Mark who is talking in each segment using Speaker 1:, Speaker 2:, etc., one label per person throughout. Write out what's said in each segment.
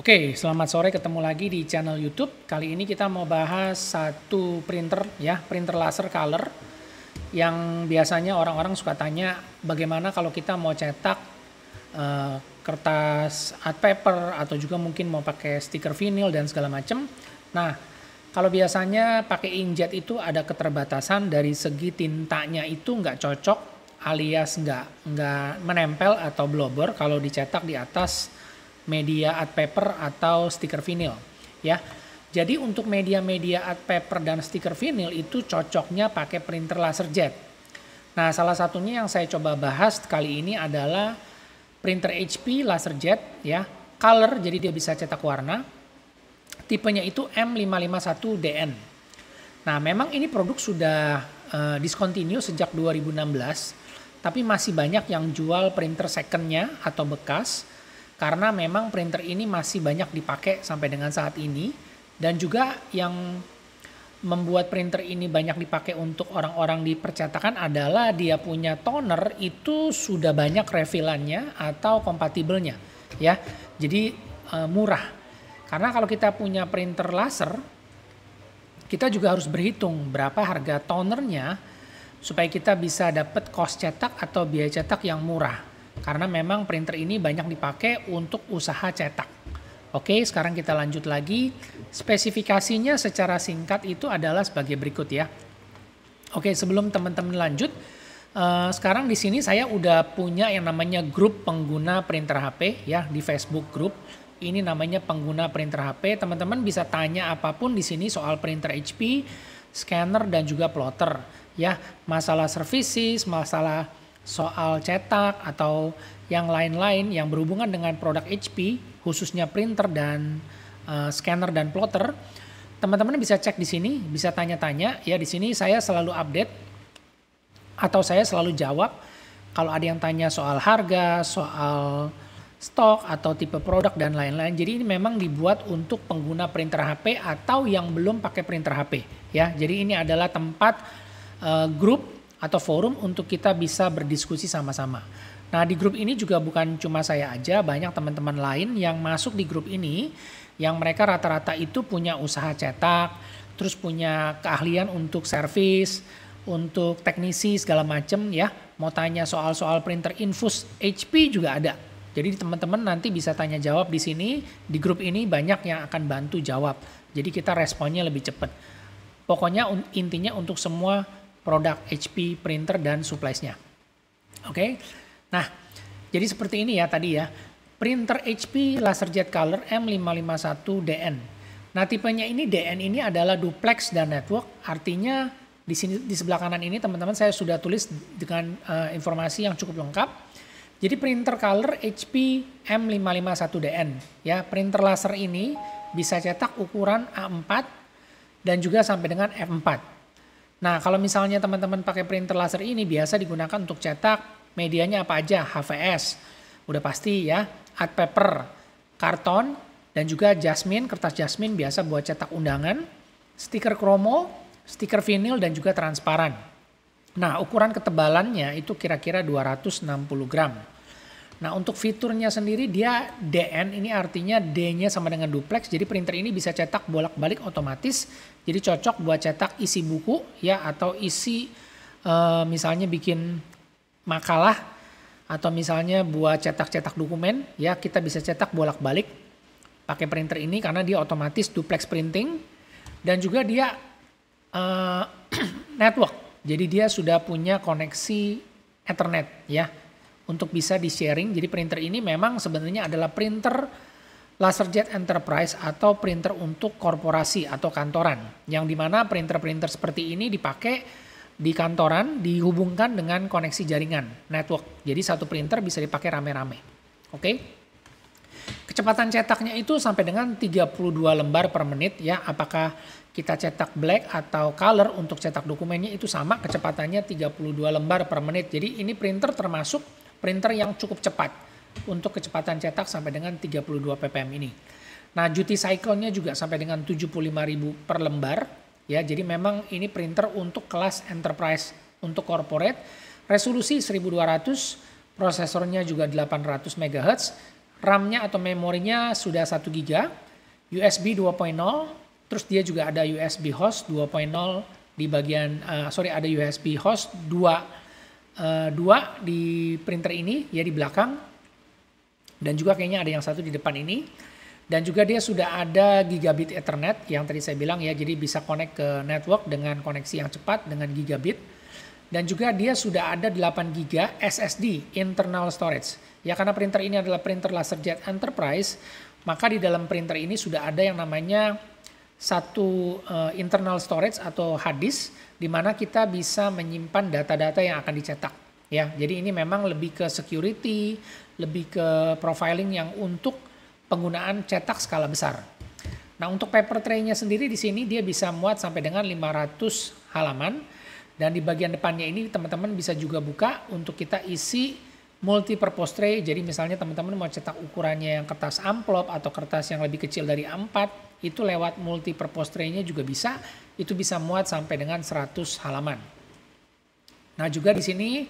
Speaker 1: Oke, selamat sore, ketemu lagi di channel YouTube. Kali ini kita mau bahas satu printer ya, printer laser color yang biasanya orang-orang suka tanya bagaimana kalau kita mau cetak kertas art paper atau juga mungkin mau pakai stiker vinil dan segala macam. Nah, kalau biasanya pakai inkjet itu ada keterbatasan dari segi tintanya itu nggak cocok alias nggak menempel atau blobber kalau dicetak di atas media art paper atau stiker vinil ya. Jadi untuk media-media art paper dan stiker vinil itu cocoknya pakai printer laser jet. Nah, salah satunya yang saya coba bahas kali ini adalah printer HP laser jet ya, color, jadi dia bisa cetak warna. Tipenya itu M551DN. Nah, memang ini produk sudah discontinue sejak 2016, tapi masih banyak yang jual printer secondnya atau bekas. Karena memang printer ini masih banyak dipakai sampai dengan saat ini. Dan juga yang membuat printer ini banyak dipakai untuk orang-orang di percetakan adalah dia punya toner itu sudah banyak refillannya atau kompatibelnya ya. Jadi murah. Karena kalau kita punya printer laser, kita juga harus berhitung berapa harga tonernya supaya kita bisa dapat cost cetak atau biaya cetak yang murah. Karena memang printer ini banyak dipakai untuk usaha cetak. Oke, sekarang kita lanjut lagi. Spesifikasinya secara singkat itu adalah sebagai berikut ya. Oke, sebelum teman-teman lanjut, sekarang di sini saya udah punya yang namanya grup pengguna printer HP ya di Facebook Group. Ini namanya pengguna printer HP. Teman-teman bisa tanya apapun di sini soal printer HP, scanner dan juga plotter ya. Masalah services, masalah soal cetak atau yang lain-lain yang berhubungan dengan produk HP, khususnya printer dan scanner dan plotter, teman-teman bisa cek di sini, bisa tanya-tanya ya. Di sini saya selalu update atau saya selalu jawab kalau ada yang tanya soal harga, soal stok atau tipe produk dan lain-lain. Jadi ini memang dibuat untuk pengguna printer HP atau yang belum pakai printer HP ya. Jadi ini adalah tempat grup atau forum untuk kita bisa berdiskusi sama-sama. Nah, di grup ini juga bukan cuma saya aja, banyak teman-teman lain yang masuk di grup ini yang mereka rata-rata itu punya usaha cetak, terus punya keahlian untuk servis, untuk teknisi segala macam ya. Mau tanya soal-soal printer infus HP juga ada. Jadi teman-teman nanti bisa tanya jawab di sini, di grup ini banyak yang akan bantu jawab. Jadi kita responnya lebih cepat. Pokoknya intinya untuk semua produk HP printer dan supplies-nya. Oke. Nah, jadi seperti ini ya tadi ya. Printer HP LaserJet Color M551DN. Nah, tipenya ini DN ini adalah duplex dan network. Artinya di sini di sebelah kanan ini teman-teman saya sudah tulis dengan informasi yang cukup lengkap. Jadi printer color HP M551DN ya. Printer laser ini bisa cetak ukuran A4 dan juga sampai dengan F4. Nah, kalau misalnya teman-teman pakai printer laser ini biasa digunakan untuk cetak medianya apa aja, HVS, udah pasti ya, art paper, karton, dan juga jasmine, kertas jasmine biasa buat cetak undangan, stiker kromo, stiker vinil, dan juga transparan. Nah, ukuran ketebalannya itu kira-kira 260 gram. Nah, untuk fiturnya sendiri dia DN, ini artinya D-nya sama dengan duplex. Jadi printer ini bisa cetak bolak-balik otomatis. Jadi cocok buat cetak isi buku ya atau isi misalnya bikin makalah atau misalnya buat cetak-cetak dokumen ya, kita bisa cetak bolak-balik pakai printer ini karena dia otomatis duplex printing dan juga dia network. Jadi dia sudah punya koneksi Ethernet ya. Untuk bisa di-sharing, jadi printer ini memang sebenarnya adalah printer LaserJet Enterprise atau printer untuk korporasi atau kantoran. Yang dimana printer-printer seperti ini dipakai di kantoran, dihubungkan dengan koneksi jaringan, network. Jadi satu printer bisa dipakai rame-rame. Oke? Kecepatan cetaknya itu sampai dengan 32 lembar per menit ya. Apakah kita cetak black atau color untuk cetak dokumennya itu sama kecepatannya 32 lembar per menit. Jadi ini printer termasuk printer yang cukup cepat untuk kecepatan cetak sampai dengan 32 ppm ini. Nah, duty cycle-nya juga sampai dengan 75.000 per lembar ya. Jadi memang ini printer untuk kelas enterprise, untuk corporate. Resolusi 1200, prosesornya juga 800 MHz, RAM-nya atau memorinya sudah 1 GB, USB 2.0, terus dia juga ada USB host 2.0 di bagian, ada USB host 2 di printer ini ya di belakang, dan juga kayaknya ada yang satu di depan ini. Dan juga dia sudah ada gigabit Ethernet yang tadi saya bilang ya, jadi bisa connect ke network dengan koneksi yang cepat dengan gigabit. Dan juga dia sudah ada 8 GB SSD internal storage. Ya, karena printer ini adalah printer LaserJet Enterprise, maka di dalam printer ini sudah ada yang namanya satu internal storage atau hard disk, di mana kita bisa menyimpan data-data yang akan dicetak. Ya, jadi ini memang lebih ke security, lebih ke profiling yang untuk penggunaan cetak skala besar. Nah, untuk paper tray-nya sendiri di sini dia bisa muat sampai dengan 500 halaman. Dan di bagian depannya ini teman-teman bisa juga buka untuk kita isi multi-purpose tray. Jadi misalnya teman-teman mau cetak ukurannya yang kertas amplop atau kertas yang lebih kecil dari A4, itu lewat multi-purpose tray-nya juga bisa. Itu bisa muat sampai dengan 100 halaman. Nah, juga di sini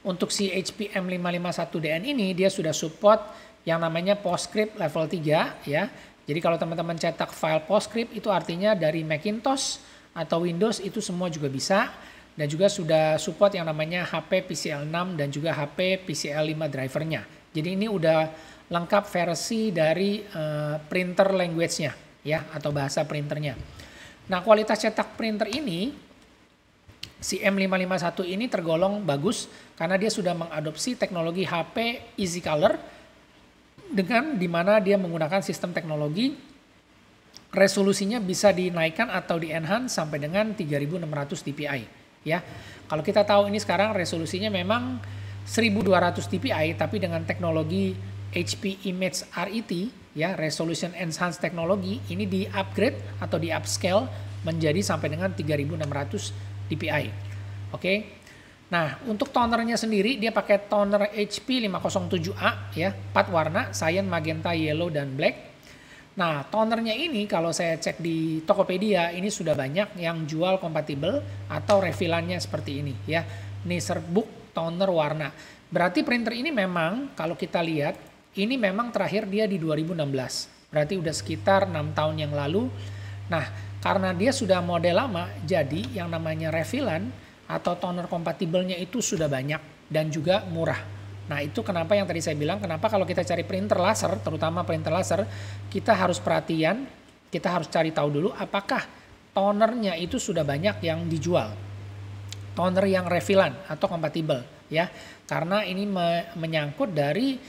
Speaker 1: untuk si HP M551DN ini dia sudah support yang namanya PostScript level 3 ya. Jadi kalau teman-teman cetak file PostScript itu artinya dari Macintosh atau Windows itu semua juga bisa. Dan juga sudah support yang namanya HP PCL6 dan juga HP PCL5 drivernya. Jadi ini udah lengkap versi dari printer language-nya ya, atau bahasa printernya. Nah, kualitas cetak printer ini si M551 ini tergolong bagus karena dia sudah mengadopsi teknologi HP Easy Color, dengan dimana dia menggunakan sistem teknologi resolusinya bisa dinaikkan atau di-enhance sampai dengan 3600 dpi ya. Kalau kita tahu ini sekarang resolusinya memang 1200 dpi, tapi dengan teknologi HP Image RET ya, Resolution Enhanced Technology, ini di-upgrade atau di-upscale menjadi sampai dengan 3600 dpi. Oke. Nah, untuk tonernya sendiri dia pakai toner HP 507A ya, 4 warna, cyan, magenta, yellow, dan black. Nah, tonernya ini kalau saya cek di Tokopedia ini sudah banyak yang jual kompatibel atau refillannya seperti ini ya. Ini serbuk toner warna. Berarti printer ini memang kalau kita lihat ini memang terakhir dia di 2016. Berarti udah sekitar 6 tahun yang lalu. Nah, karena dia sudah model lama, jadi yang namanya refillan atau toner kompatibelnya itu sudah banyak dan juga murah. Nah, itu kenapa yang tadi saya bilang, kenapa kalau kita cari printer laser, terutama printer laser, kita harus perhatian, kita harus cari tahu dulu apakah tonernya itu sudah banyak yang dijual. Toner yang refillan atau kompatibel ya. Karena ini menyangkut dari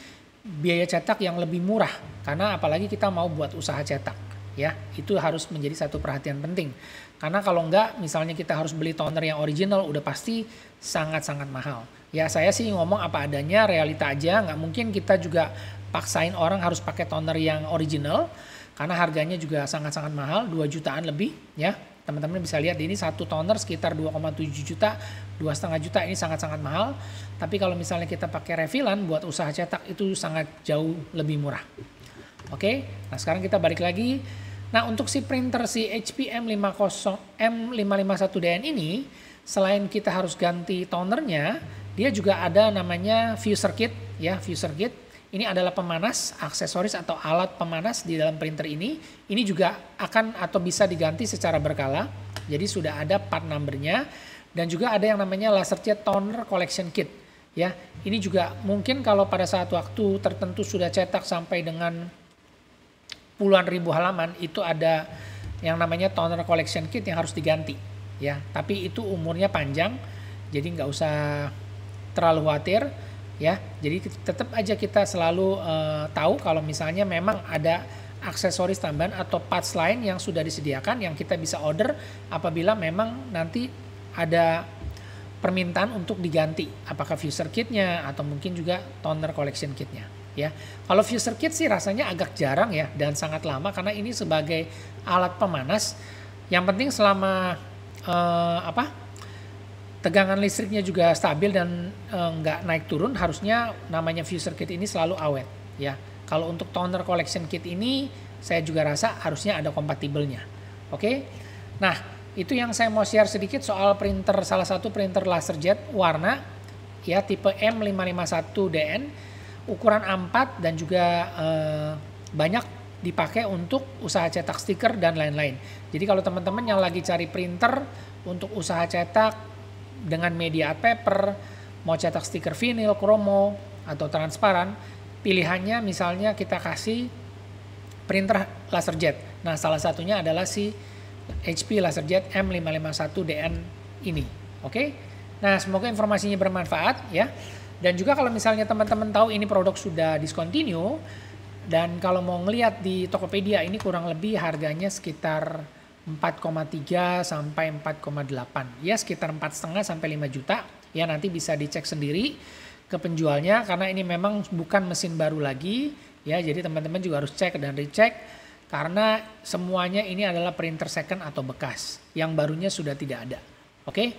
Speaker 1: biaya cetak yang lebih murah. Karena apalagi kita mau buat usaha cetak ya. Itu harus menjadi satu perhatian penting. Karena kalau enggak, misalnya kita harus beli toner yang original, udah pasti sangat-sangat mahal. Ya, saya sih ngomong apa adanya, realita aja. Nggak mungkin kita juga paksain orang harus pakai toner yang original. Karena harganya juga sangat-sangat mahal, 2 jutaan lebih. Ya, teman-teman bisa lihat ini satu toner sekitar 2,7 juta, 2,5 juta, ini sangat-sangat mahal. Tapi kalau misalnya kita pakai refillan buat usaha cetak, itu sangat jauh lebih murah. Oke, nah sekarang kita balik lagi. Nah, untuk si printer si HP M551DN ini, selain kita harus ganti tonernya, dia juga ada namanya fuser kit ya, fuser kit. Ini adalah pemanas, aksesoris atau alat pemanas di dalam printer ini. Ini juga akan atau bisa diganti secara berkala. Jadi sudah ada part numbernya, dan juga ada yang namanya LaserJet Toner Collection Kit ya. Ini juga mungkin kalau pada saat waktu tertentu sudah cetak sampai dengan puluhan ribu halaman, itu ada yang namanya toner collection kit yang harus diganti ya. Tapi itu umurnya panjang, jadi nggak usah terlalu khawatir ya. Jadi tetap aja kita selalu tahu kalau misalnya memang ada aksesoris tambahan atau parts lain yang sudah disediakan yang kita bisa order apabila memang nanti ada permintaan untuk diganti, apakah fuser kitnya atau mungkin juga toner collection kitnya. Ya, kalau fuser kit sih rasanya agak jarang ya dan sangat lama karena ini sebagai alat pemanas. Yang penting selama tegangan listriknya juga stabil dan nggak naik turun, harusnya namanya fuser kit ini selalu awet ya. Kalau untuk toner collection kit ini saya juga rasa harusnya ada kompatibelnya. Oke. Nah, itu yang saya mau share sedikit soal printer, salah satu printer LaserJet warna ya tipe M551DN. ukuran A4 dan juga banyak dipakai untuk usaha cetak stiker dan lain-lain. Jadi kalau teman-teman yang lagi cari printer untuk usaha cetak dengan media art paper, mau cetak stiker vinil, kromo, atau transparan, pilihannya misalnya kita kasih printer LaserJet. Nah, salah satunya adalah si HP LaserJet M551DN ini. Oke? Nah, semoga informasinya bermanfaat ya. Dan juga kalau misalnya teman-teman tahu ini produk sudah discontinue, dan kalau mau ngelihat di Tokopedia ini kurang lebih harganya sekitar 4,3 sampai 4,8. Ya, sekitar 4,5 sampai 5 juta. Ya, nanti bisa dicek sendiri ke penjualnya karena ini memang bukan mesin baru lagi. Ya, jadi teman-teman juga harus cek dan recheck karena semuanya ini adalah printer second atau bekas. Yang barunya sudah tidak ada. Oke?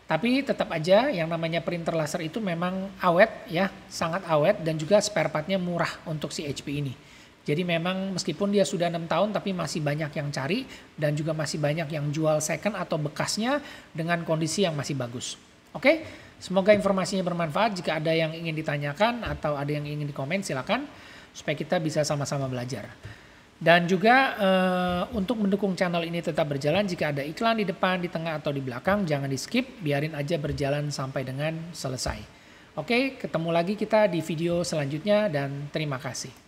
Speaker 1: Tapi tetap aja yang namanya printer laser itu memang awet ya, sangat awet dan juga spare partnya murah untuk si HP ini. Jadi memang meskipun dia sudah 6 tahun tapi masih banyak yang cari dan juga masih banyak yang jual second atau bekasnya dengan kondisi yang masih bagus. Oke, semoga informasinya bermanfaat. Jika ada yang ingin ditanyakan atau ada yang ingin dikomen silakan supaya kita bisa sama-sama belajar. Dan juga untuk mendukung channel ini tetap berjalan, jika ada iklan di depan, di tengah, atau di belakang, jangan di skip, biarin aja berjalan sampai dengan selesai. Oke, ketemu lagi kita di video selanjutnya dan terima kasih.